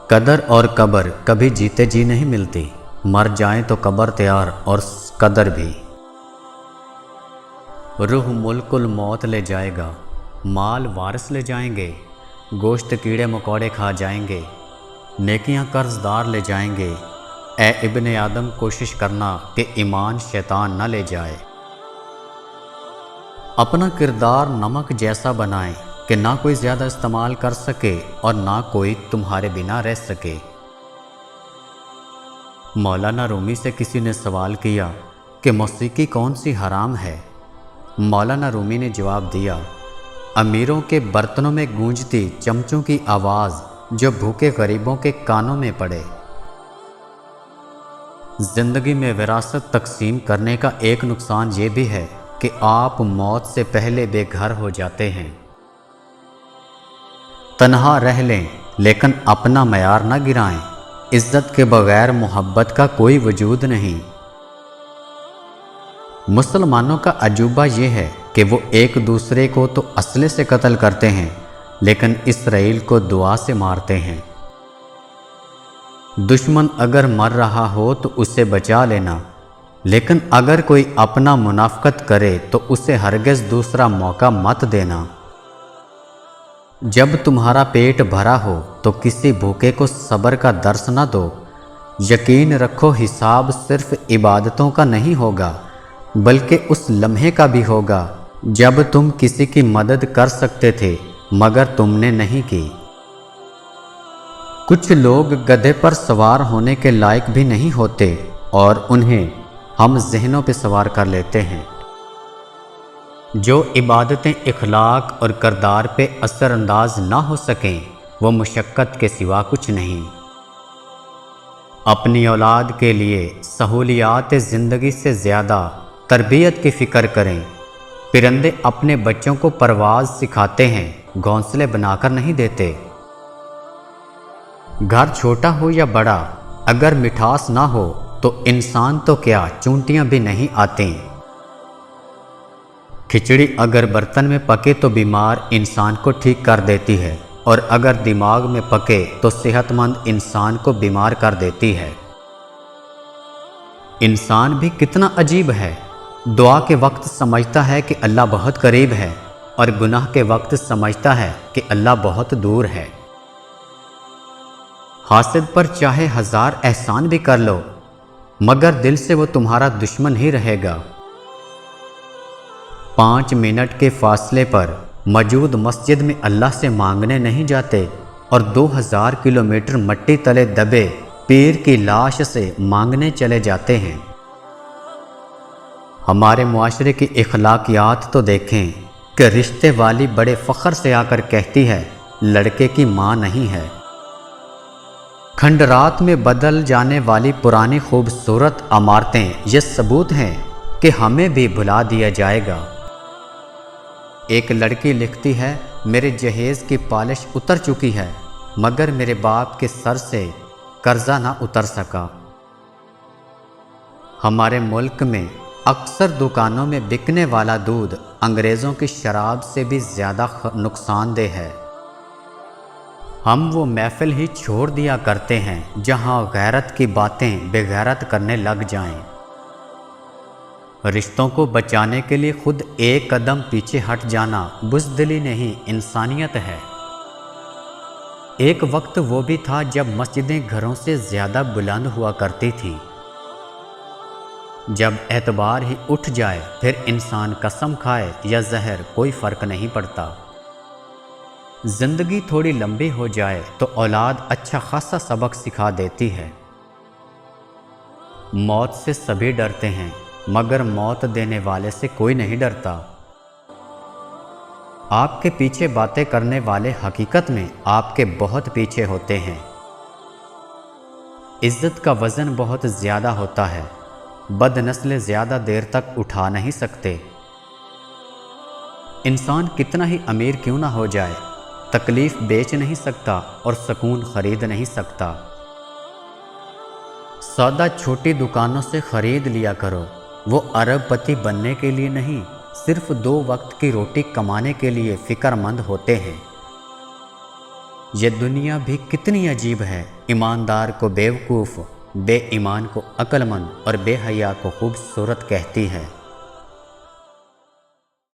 कदर और कब्र कभी जीते जी नहीं मिलती। मर जाएं तो कब्र तैयार और कदर भी। रूह मुल्कुल मौत ले जाएगा, माल वारिस ले जाएंगे, गोश्त कीड़े मकोड़े खा जाएंगे, नेकियां कर्जदार ले जाएंगे। ए इब्ने आदम कोशिश करना कि ईमान शैतान न ले जाए। अपना किरदार नमक जैसा बनाएं कि ना कोई ज़्यादा इस्तेमाल कर सके और ना कोई तुम्हारे बिना रह सके। मौलाना रूमी से किसी ने सवाल किया कि मौसीकी कौन सी हराम है। मौलाना रूमी ने जवाब दिया, अमीरों के बर्तनों में गूंजती चमचों की आवाज़ जो भूखे गरीबों के कानों में पड़े। ज़िंदगी में विरासत तकसीम करने का एक नुकसान ये भी है कि आप मौत से पहले बेघर हो जाते हैं। तन्हा रह लें लेकिन अपना मयार न गिराएं। इज्जत के बगैर मोहब्बत का कोई वजूद नहीं। मुसलमानों का अजूबा ये है कि वो एक दूसरे को तो असले से कत्ल करते हैं लेकिन इसराइल को दुआ से मारते हैं। दुश्मन अगर मर रहा हो तो उसे बचा लेना, लेकिन अगर कोई अपना मुनाफकत करे तो उसे हरगिज़ दूसरा मौका मत देना। जब तुम्हारा पेट भरा हो तो किसी भूखे को सब्र का दर्स न दो। यकीन रखो हिसाब सिर्फ इबादतों का नहीं होगा बल्कि उस लम्हे का भी होगा जब तुम किसी की मदद कर सकते थे मगर तुमने नहीं की। कुछ लोग गधे पर सवार होने के लायक भी नहीं होते और उन्हें हम ज़हनों पे सवार कर लेते हैं। जो इबादतें इखलाक और किरदार पे असरअंदाज ना हो सकें वो मुशक्क़त के सिवा कुछ नहीं। अपनी औलाद के लिए सहूलियात ज़िंदगी से ज़्यादा तरबियत की फ़िक्र करें। परिंदे अपने बच्चों को परवाज़ सिखाते हैं, घोंसले बनाकर नहीं देते। घर छोटा हो या बड़ा, अगर मिठास ना हो तो इंसान तो क्या चूंटियां भी नहीं आती। खिचड़ी अगर बर्तन में पके तो बीमार इंसान को ठीक कर देती है और अगर दिमाग में पके तो सेहतमंद इंसान को बीमार कर देती है। इंसान भी कितना अजीब है, दुआ के वक्त समझता है कि अल्लाह बहुत करीब है और गुनाह के वक्त समझता है कि अल्लाह बहुत दूर है। हासिद पर चाहे 1000 एहसान भी कर लो मगर दिल से वो तुम्हारा दुश्मन ही रहेगा। 5 मिनट के फासले पर मौजूद मस्जिद में अल्लाह से मांगने नहीं जाते और 2000 किलोमीटर मट्टी तले दबे पीर की लाश से मांगने चले जाते हैं। हमारे मुआशरे की इखलाकियात तो देखें कि रिश्ते वाली बड़े फ़ख्र से आकर कहती है लड़के की माँ नहीं है। खंडरात में बदल जाने वाली पुरानी खूबसूरत इमारतें ये सबूत हैं कि हमें भी भुला दिया जाएगा। एक लड़की लिखती है, मेरे जहेज़ की पॉलिश उतर चुकी है मगर मेरे बाप के सर से कर्जा ना उतर सका। हमारे मुल्क में अक्सर दुकानों में बिकने वाला दूध अंग्रेज़ों की शराब से भी ज़्यादा नुकसानदेह है। हम वो महफिल ही छोड़ दिया करते हैं जहाँ गैरत की बातें बेगैरत करने लग जाएं। रिश्तों को बचाने के लिए खुद एक कदम पीछे हट जाना बुज़दिली नहीं इंसानियत है। एक वक्त वो भी था जब मस्जिदें घरों से ज़्यादा बुलंद हुआ करती थी। जब एतबार ही उठ जाए फिर इंसान कसम खाए या जहर कोई फ़र्क नहीं पड़ता। ज़िंदगी थोड़ी लंबी हो जाए तो औलाद अच्छा खासा सबक सिखा देती है। मौत से सभी डरते हैं मगर मौत देने वाले से कोई नहीं डरता। आपके पीछे बातें करने वाले हकीकत में आपके बहुत पीछे होते हैं। इज्जत का वज़न बहुत ज़्यादा होता है, बदनस्ल ज़्यादा देर तक उठा नहीं सकते। इंसान कितना ही अमीर क्यों ना हो जाए, तकलीफ़ बेच नहीं सकता और सुकून ख़रीद नहीं सकता। सौदा छोटी दुकानों से ख़रीद लिया करो, वो अरबपति बनने के लिए नहीं सिर्फ 2 वक्त की रोटी कमाने के लिए फ़िक्रमंद होते हैं। یہ دنیا بھی کتنی عجیب ہے، ایماندار کو بیوقوف، بے ایمان کو عقل مند اور بے حیا کو خوبصورت کہتی ہے۔